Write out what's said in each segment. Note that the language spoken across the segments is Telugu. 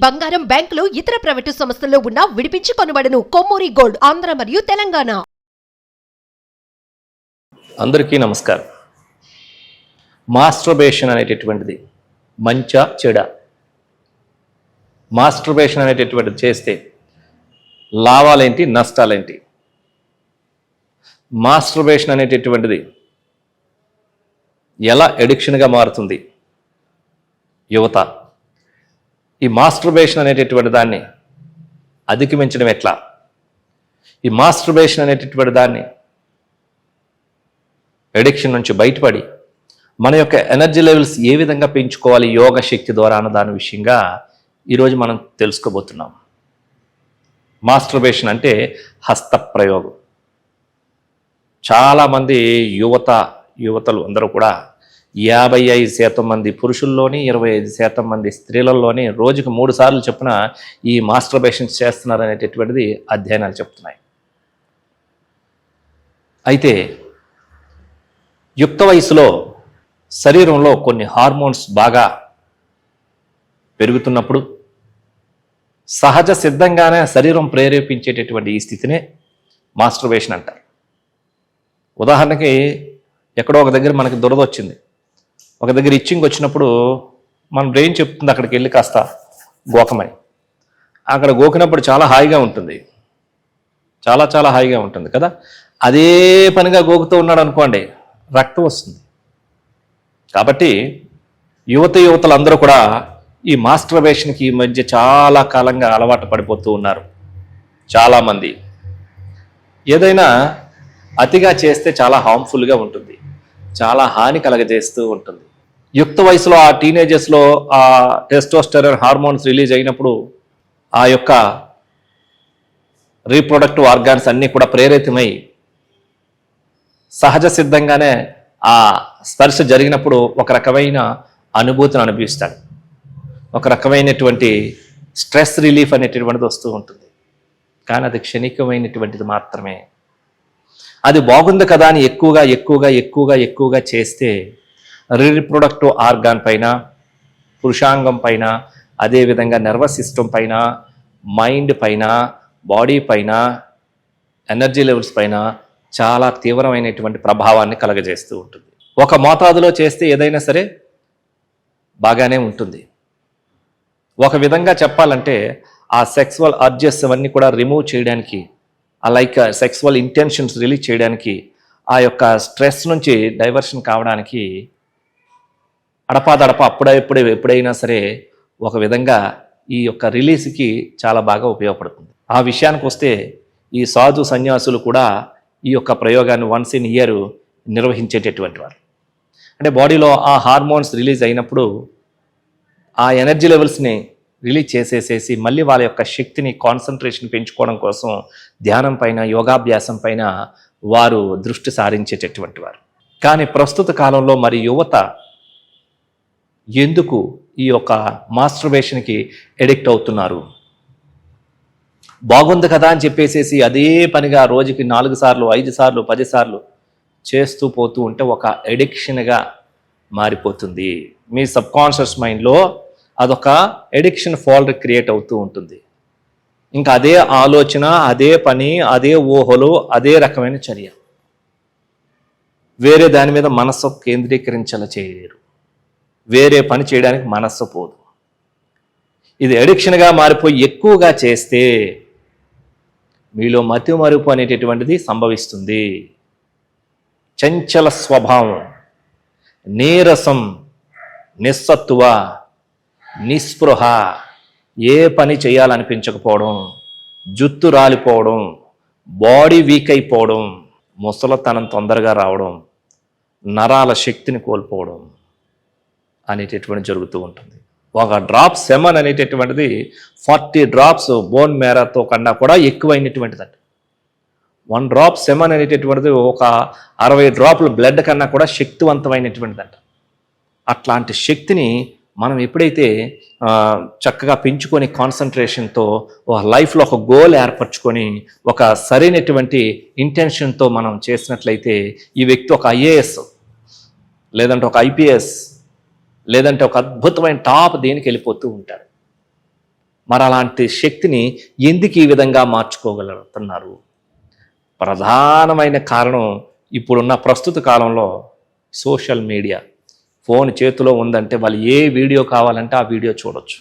బంగారం, బ్యాంకులు, ఇతర ప్రైవేటు సంస్థల్లో ఉన్న విడిపించి కొనబడను. కొమ్మూరి గోల్డ్, ఆంధ్ర మరియు తెలంగాణ. అందరికీ నమస్కారం. మాస్టర్బేషన్ అనేటటువంటిది మంచా చెడ? మాస్టర్బేషన్ అనేటటువంటిది చేస్తే లాభాలేంటి, నష్టాలేంటి? మాస్టర్బేషన్ అనేటటువంటిది ఎలా ఎడిక్షన్గా మారుతుంది యువత? ఈ మాస్టర్బేషన్ అనేటటువంటి దాన్ని అధిగమించడం ఎట్లా? ఈ మాస్టర్బేషన్ అనేటటువంటి దాన్ని ఎడిక్షన్ నుంచి బయటపడి మన యొక్క ఎనర్జీ లెవెల్స్ ఏ విధంగా పెంచుకోవాలి యోగ శక్తి ద్వారా అన్న దాని విషయంగా ఈరోజు మనం తెలుసుకోబోతున్నాం. మాస్టర్బేషన్ అంటే హస్తప్రయోగం. చాలామంది యువతలు అందరూ కూడా 55% మంది పురుషుల్లోని 25% మంది స్త్రీలలోని రోజుకు 3 సార్లు చొప్పున ఈ మాస్టర్బేషన్ చేస్తున్నారు అనేటటువంటిది అధ్యయనాలు చెప్తున్నాయి. అయితే యుక్త వయసులో శరీరంలో కొన్ని హార్మోన్స్ బాగా పెరుగుతున్నప్పుడు సహజ సిద్ధంగానే శరీరం ప్రేరేపించేటటువంటి ఈ స్థితినే మాస్టర్బేషన్ అంటారు. ఉదాహరణకి ఎక్కడో ఒక దగ్గర మనకి దురద వచ్చింది, ఒక దగ్గర ఇచ్చింగ్ వచ్చినప్పుడు మన బ్రెయిన్ చెప్తుంది అక్కడికి వెళ్ళి కాస్త గోకమని. అక్కడ గోకినప్పుడు చాలా హాయిగా ఉంటుంది, చాలా హాయిగా ఉంటుంది కదా. అదే పనిగా గోకుతూ ఉన్నాడు అనుకోండి, రక్తం వస్తుంది. కాబట్టి యువతలందరూ కూడా ఈ మాస్టర్బేషన్కి ఈ మధ్య చాలా కాలంగా అలవాటు పడిపోతూ ఉన్నారు. చాలామంది ఏదైనా అతిగా చేస్తే చాలా హార్మ్ఫుల్గా ఉంటుంది, చాలా హాని కలగజేస్తూ ఉంటుంది. యుక్త వయసులో ఆ టీనేజర్స్లో ఆ టెస్టోస్టెరాన్ హార్మోన్స్ రిలీజ్ అయినప్పుడు ఆ యొక్క రీప్రొడక్టివ్ ఆర్గాన్స్ అన్నీ కూడా ప్రేరితమై సహజ సిద్ధంగానే ఆ స్పర్శ జరిగినప్పుడు ఒక రకమైన అనుభూతిని అనుభవిస్తాడు, ఒక రకమైనటువంటి స్ట్రెస్ రిలీఫ్ అనేటటువంటిది వస్తూ ఉంటుంది. కానీ అది క్షణికమైనటువంటిది మాత్రమే. అది బాగుంది కదా అని ఎక్కువగా చేస్తే రీప్రొడక్టివ్ ఆర్గాన్ పైన, పురుషాంగం పైన, అదేవిధంగా నర్వస్ సిస్టమ్ పైన, మైండ్ పైన, బాడీ పైన, ఎనర్జీ లెవెల్స్ పైన చాలా తీవ్రమైనటువంటి ప్రభావాన్ని కలగజేస్తూ ఉంటుంది. ఒక మోతాదులో చేస్తే ఏదైనా సరే బాగానే ఉంటుంది. ఒక విధంగా చెప్పాలంటే ఆ సెక్సువల్ అర్జెస్ అవన్నీ కూడా రిమూవ్ చేయడానికి, లైక్ సెక్సువల్ ఇంటెన్షన్స్ రిలీజ్ చేయడానికి, ఆ యొక్క స్ట్రెస్ నుంచి డైవర్షన్ కావడానికి అడపాదడప ఎప్పుడైనా సరే ఒక విధంగా ఈ యొక్క రిలీజ్కి చాలా బాగా ఉపయోగపడుతుంది. ఆ విషయానికి వస్తే ఈ సాధు సన్యాసులు కూడా ఈ యొక్క ప్రయోగాన్ని వన్స్ ఇన్ ఇయర్ నిర్వహించేటటువంటి వారు. అంటే బాడీలో ఆ హార్మోన్స్ రిలీజ్ అయినప్పుడు ఆ ఎనర్జీ లెవెల్స్ని రిలీజ్ చేసేసేసి మళ్ళీ వాళ్ళ యొక్క శక్తిని, కాన్సన్ట్రేషన్ పెంచుకోవడం కోసం ధ్యానం పైన, యోగాభ్యాసం పైన వారు దృష్టి సారించేటటువంటి వారు. కానీ ప్రస్తుత కాలంలో మరి యువత ఎందుకు ఈ యొక్క మాస్టర్బేషన్కి ఎడిక్ట్ అవుతున్నారు? బాగుంది కదా అని చెప్పేసేసి అదే పనిగా రోజుకి 4 సార్లు, 5 సార్లు, 10 సార్లు చేస్తూ పోతూ ఉంటే ఒక ఎడిక్షన్గా మారిపోతుంది. మీ సబ్కాన్షియస్ మైండ్లో అదొక ఎడిక్షన్ ఫోల్డర్ క్రియేట్ అవుతూ ఉంటుంది. ఇంకా అదే ఆలోచన, అదే పని, అదే ఊహలు, అదే రకమైన చర్య. వేరే దాని మీద మనస్సు కేంద్రీకరించేలా చేయలేరు, వేరే పని చేయడానికి మనస్సు పోదు. ఇది ఎడిక్షన్గా మారిపోయి ఎక్కువగా చేస్తే మీలో మతిమరుపు అనేటటువంటిది సంభవిస్తుంది. చంచల స్వభావం, నీరసం, నిస్సత్తువ, నిస్పృహ, ఏ పని చేయాలనిపించకపోవడం, జుత్తు రాలిపోవడం, బాడీ వీక్ అయిపోవడం, ముసలతనం తొందరగా రావడం, నరాల శక్తిని కోల్పోవడం అనేటటువంటి జరుగుతూ ఉంటుంది. ఒక డ్రాప్ సెమన్ అనేటటువంటిది 40 డ్రాప్స్ బోన్ మేరాతో కన్నా కూడా ఎక్కువైనటువంటిదంట. 1 డ్రాప్ సెమన్ అనేటటువంటిది ఒక 60 డ్రాపుల బ్లడ్ కన్నా కూడా శక్తివంతమైనటువంటిదంట. అట్లాంటి శక్తిని మనం ఎప్పుడైతే చక్కగా పెంచుకొని కాన్సన్ట్రేషన్తో ఒక లైఫ్లో ఒక గోల్ ఏర్పరచుకొని ఒక సరైనటువంటి ఇంటెన్షన్తో మనం చేసినట్లయితే ఈ వ్యక్తి ఒక IAS లేదంటే ఒక IPS లేదంటే ఒక అద్భుతమైన టాప్ దేనికి వెళ్ళిపోతూ ఉంటాడు. మరి అలాంటి శక్తిని ఎందుకు ఈ విధంగా మార్చుకోగలుగుతున్నారు? ప్రధానమైన కారణం ఇప్పుడున్న ప్రస్తుత కాలంలో సోషల్ మీడియా. ఫోన్ చేతిలో ఉందంటే వాళ్ళు ఏ వీడియో కావాలంటే ఆ వీడియో చూడొచ్చు.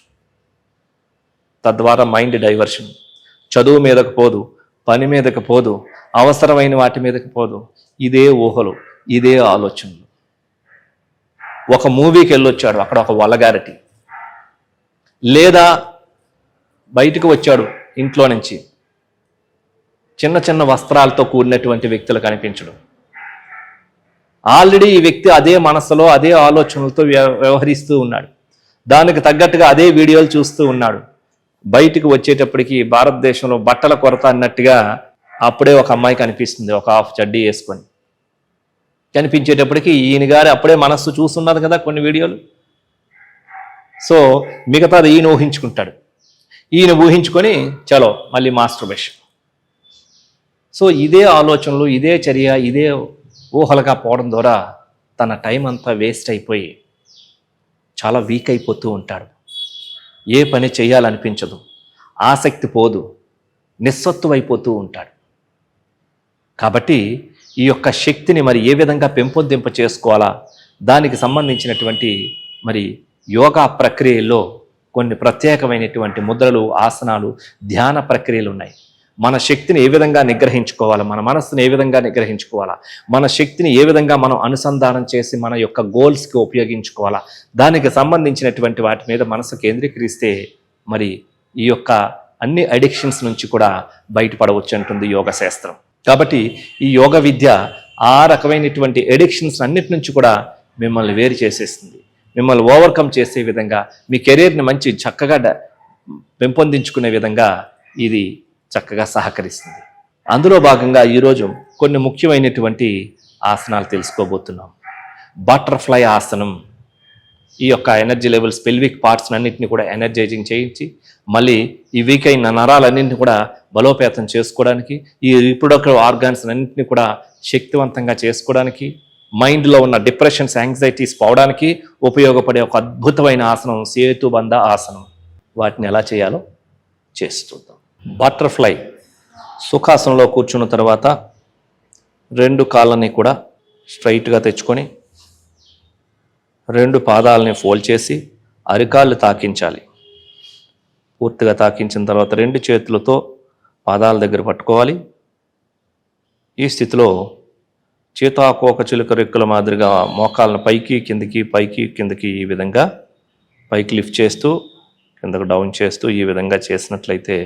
తద్వారా మైండ్ డైవర్షన్. చదువు మీదకు పోదు, పని మీదకు పోదు, అవసరమైన వాటి మీదకి పోదు. ఇదే ఊహలు, ఇదే ఆలోచనలు. ఒక మూవీకి వెళ్ళొచ్చాడు, అక్కడ ఒక వల్గారిటీ, లేదా బయటకు వచ్చాడు ఇంట్లో నుంచి, చిన్న చిన్న వస్త్రాలతో కూడినటువంటి వ్యక్తులు కనిపించడం. ఆల్రెడీ ఈ వ్యక్తి అదే మనసులో అదే ఆలోచనలతో వ్యవహరిస్తూ ఉన్నాడు. దానికి తగ్గట్టుగా అదే వీడియోలు చూస్తూ ఉన్నాడు. బయటకు వచ్చేటప్పటికి భారతదేశంలో బట్టల కొరత అన్నట్టుగా అప్పుడే ఒక అమ్మాయి కనిపిస్తుంది, ఒక హాఫ్ చడ్డీ వేసుకొని కనిపించేటప్పటికి ఈయన గారు అప్పుడే మనస్సు చూస్తున్నది కదా కొన్ని వీడియోలు. సో మిగతాది ఈయన ఊహించుకుంటాడు. ఈయన ఊహించుకొని చలో మళ్ళీ మాస్టర్బేషన్. సో ఇదే ఆలోచనలు, ఇదే చర్య, ఇదే ఊహలుగా పోవడం ద్వారా తన టైం అంతా వేస్ట్ అయిపోయి చాలా వీక్ అయిపోతూ ఉంటాడు. ఏ పని చేయాలనిపించదు, ఆసక్తి పోదు, నిస్సత్తువైపోతూ ఉంటాడు. కాబట్టి ఈ యొక్క శక్తిని మరి ఏ విధంగా పెంపొందింప చేసుకోవాలా, దానికి సంబంధించినటువంటి మరి యోగా ప్రక్రియల్లో కొన్ని ప్రత్యేకమైనటువంటి ముద్రలు, ఆసనాలు, ధ్యాన ప్రక్రియలు ఉన్నాయి. మన శక్తిని ఏ విధంగా నిగ్రహించుకోవాలా, మన మనస్సుని ఏ విధంగా నిగ్రహించుకోవాలా, మన శక్తిని ఏ విధంగా మనం అనుసంధానం చేసి మన యొక్క గోల్స్కి ఉపయోగించుకోవాలా, దానికి సంబంధించినటువంటి వాటి మీద మనసు కేంద్రీకరిస్తే మరి ఈ యొక్క అన్ని అడిక్షన్స్ నుంచి కూడా బయటపడవచ్చు అంటుంది యోగ శాస్త్రం. కాబట్టి ఈ యోగ విద్య ఆ రకమైనటువంటి అడిక్షన్స్ అన్నిటి నుంచి కూడా మిమ్మల్ని వేరు చేసేస్తుంది. మిమ్మల్ని ఓవర్కమ్ చేసే విధంగా, మీ కెరీర్ని మంచి చక్కగా పెంపొందించుకునే విధంగా ఇది చక్కగా సహకరిస్తుంది. అందులో భాగంగా ఈరోజు కొన్ని ముఖ్యమైనటువంటి ఆసనాలు తెలుసుకోబోతున్నాం. బటర్ఫ్లై ఆసనం ఈ యొక్క ఎనర్జీ లెవెల్స్, పెల్విక్ పార్ట్స్ అన్నింటినీ కూడా ఎనర్జైజింగ్ చేయించి మళ్ళీ ఈ వీక్ అయిన నరాలన్నింటినీ కూడా బలోపేతం చేసుకోవడానికి, ఈ రీప్రొడక్టివ్ ఆర్గాన్స్ అన్నింటినీ కూడా శక్తివంతంగా చేసుకోవడానికి, మైండ్లో ఉన్న డిప్రెషన్స్, యాంగ్జైటీస్ పోవడానికి ఉపయోగపడే ఒక అద్భుతమైన ఆసనం సేతుబంధ ఆసనం. వాటిని ఎలా చేయాలో చేస్తుందాం. బటర్ఫ్లై సుఖాసనంలో కూర్చున్న తర్వాత 2 కాళ్ళని కూడా స్ట్రైట్గా తెచ్చుకొని 2 పాదాలని ఫోల్డ్ చేసి అరికాళ్ళు తాకించాలి. పూర్తిగా తాకించిన తర్వాత 2 చేతులతో పాదాల దగ్గర పట్టుకోవాలి. ఈ స్థితిలో చీతాకోక చిలుక రెక్కల మాదిరిగా మోకాళ్ళను పైకి కిందికి, పైకి కిందికి ఈ విధంగా పైకి లిఫ్ట్ చేస్తూ కిందకు డౌన్ చేస్తూ ఈ విధంగా చేసినట్లయితే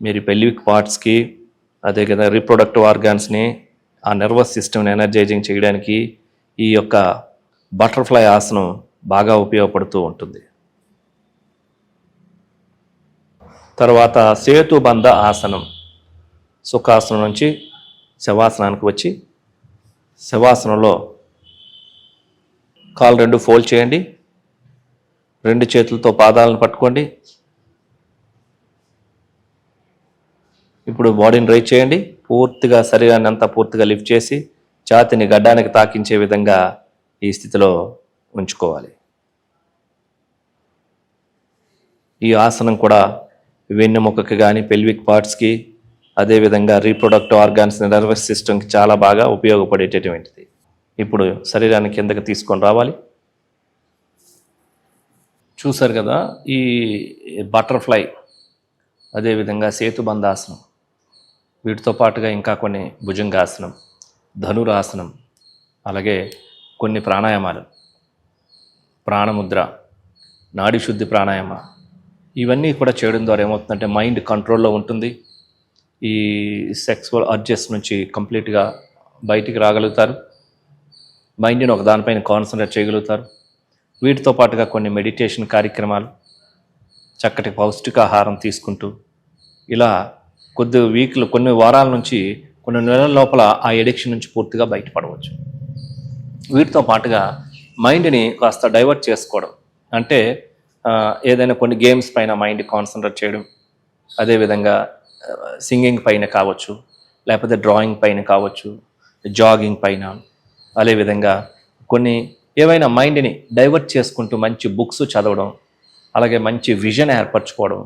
మీరు పెల్విక్ పార్ట్స్కి, అదే కదా రీప్రొడక్టివ్ ఆర్గాన్స్ని, ఆ నర్వస్ సిస్టమ్ని ఎనర్జైజింగ్ చేయడానికి ఈ యొక్క బటర్ఫ్లై ఆసనం బాగా ఉపయోగపడుతూ ఉంటుంది. తర్వాత సేతుబంధ ఆసనం. సుఖాసనం నుంచి శవాసనానికి వచ్చి శవాసనంలో కాళ్ళు 2 ఫోల్డ్ చేయండి. 2 చేతులతో పాదాలను పట్టుకోండి. ఇప్పుడు బాడీని రైజ్ చేయండి. పూర్తిగా శరీరాన్ని అంతా పూర్తిగా లిఫ్ట్ చేసి ఛాతీని గడ్డానికి తాకించే విధంగా ఈ స్థితిలో ఉంచుకోవాలి. ఈ ఆసనం కూడా వెన్నెముకకి కానీ, పెల్విక్ పార్ట్స్కి, అదేవిధంగా రీప్రొడక్టివ్ ఆర్గాన్స్, నర్వస్ సిస్టమ్కి చాలా బాగా ఉపయోగపడేటటువంటిది. ఇప్పుడు శరీరాన్ని కిందకి తీసుకొని రావాలి. చూసారు కదా ఈ బటర్ఫ్లై, అదేవిధంగా సేతుబంధాసనం, వీటితో పాటుగా ఇంకా కొన్ని భుజంగాసనం, ధనురాసనం, అలాగే కొన్ని ప్రాణాయామాలు, ప్రాణముద్ర, నాడి శుద్ధి ప్రాణాయామ, ఇవన్నీ కూడా చేయడం ద్వారా ఏమవుతుందంటే మైండ్ కంట్రోల్లో ఉంటుంది. ఈ సెక్సువల్ అర్జెస్ నుంచి కంప్లీట్గా బయటికి రాగలుగుతారు. మైండ్ని ఒక దానిపైన కాన్సన్ట్రేట్ చేయగలుగుతారు. వీటితో పాటుగా కొన్ని మెడిటేషన్ కార్యక్రమాలు, చక్కటి పౌష్టికాహారం తీసుకుంటూ ఇలా కొన్ని వారాల నుంచి కొన్ని నెలల లోపల ఆ ఎడిక్షన్ నుంచి పూర్తిగా బయటపడవచ్చు. వీటితో పాటుగా మైండ్ని కాస్త డైవర్ట్ చేసుకోవడం, అంటే ఏదైనా కొన్ని గేమ్స్ పైన మైండ్ కాన్సన్ట్రేట్ చేయడం, అదేవిధంగా సింగింగ్ పైన కావచ్చు, లేకపోతే డ్రాయింగ్ పైన కావచ్చు, జాగింగ్ పైన, అదేవిధంగా కొన్ని ఏవైనా మైండ్ని డైవర్ట్ చేసుకుంటూ మంచి బుక్స్ చదవడం, అలాగే మంచి విజన్ ఏర్పరచుకోవడం,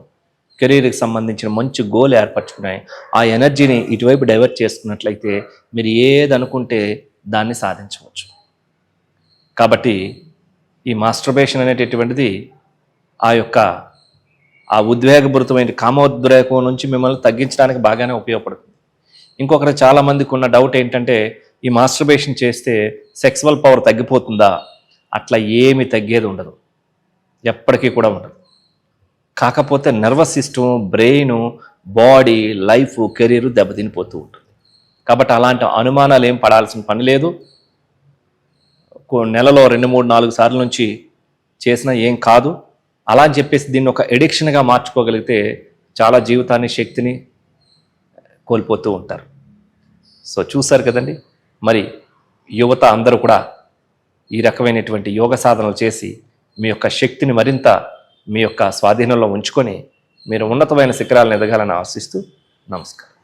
కెరీర్కి సంబంధించిన మంచి గోల్ ఏర్పరచుకున్నాయి. ఆ ఎనర్జీని ఇటువైపు డైవర్ట్ చేసుకున్నట్లయితే మీరు ఏది అనుకుంటే దాన్ని సాధించవచ్చు. కాబట్టి ఈ మాస్టర్బేషన్ అనేటటువంటిది ఆ ఉద్వేగపూరితమైన కామోద్రేకం నుంచి మిమ్మల్ని తగ్గించడానికి బాగానే ఉపయోగపడుతుంది. ఇంకొకరు చాలామందికి ఉన్న డౌట్ ఏంటంటే, ఈ మాస్టర్బేషన్ చేస్తే సెక్సువల్ పవర్ తగ్గిపోతుందా? అట్లా ఏమి తగ్గేది ఉండదు, ఎప్పటికీ కూడా ఉండదు. కాకపోతే nervous system, brain, body, life, career దెబ్బతినిపోతూ ఉంటుంది. కాబట్టి అలాంటి అనుమానాలు ఏం పడాల్సిన పని లేదు. నెలలో 2, 3, 4 సార్లు నుంచి చేసినా ఏం కాదు. అలా అని చెప్పేసి దీన్ని ఒక ఎడిక్షన్గా మార్చుకోగలిగితే చాలా జీవితాన్ని, శక్తిని కోల్పోతూ ఉంటారు. సో చూశారు కదండి. మరి యువత అందరూ కూడా ఈ రకమైనటువంటి యోగ సాధనలు చేసి మీ యొక్క శక్తిని మరింత మీ యొక్క స్వాధీనంలో ఉంచుకొని మీరు ఉన్నతమైన శిఖరాలను ఎదగాలని ఆశిస్తూ నమస్కారం.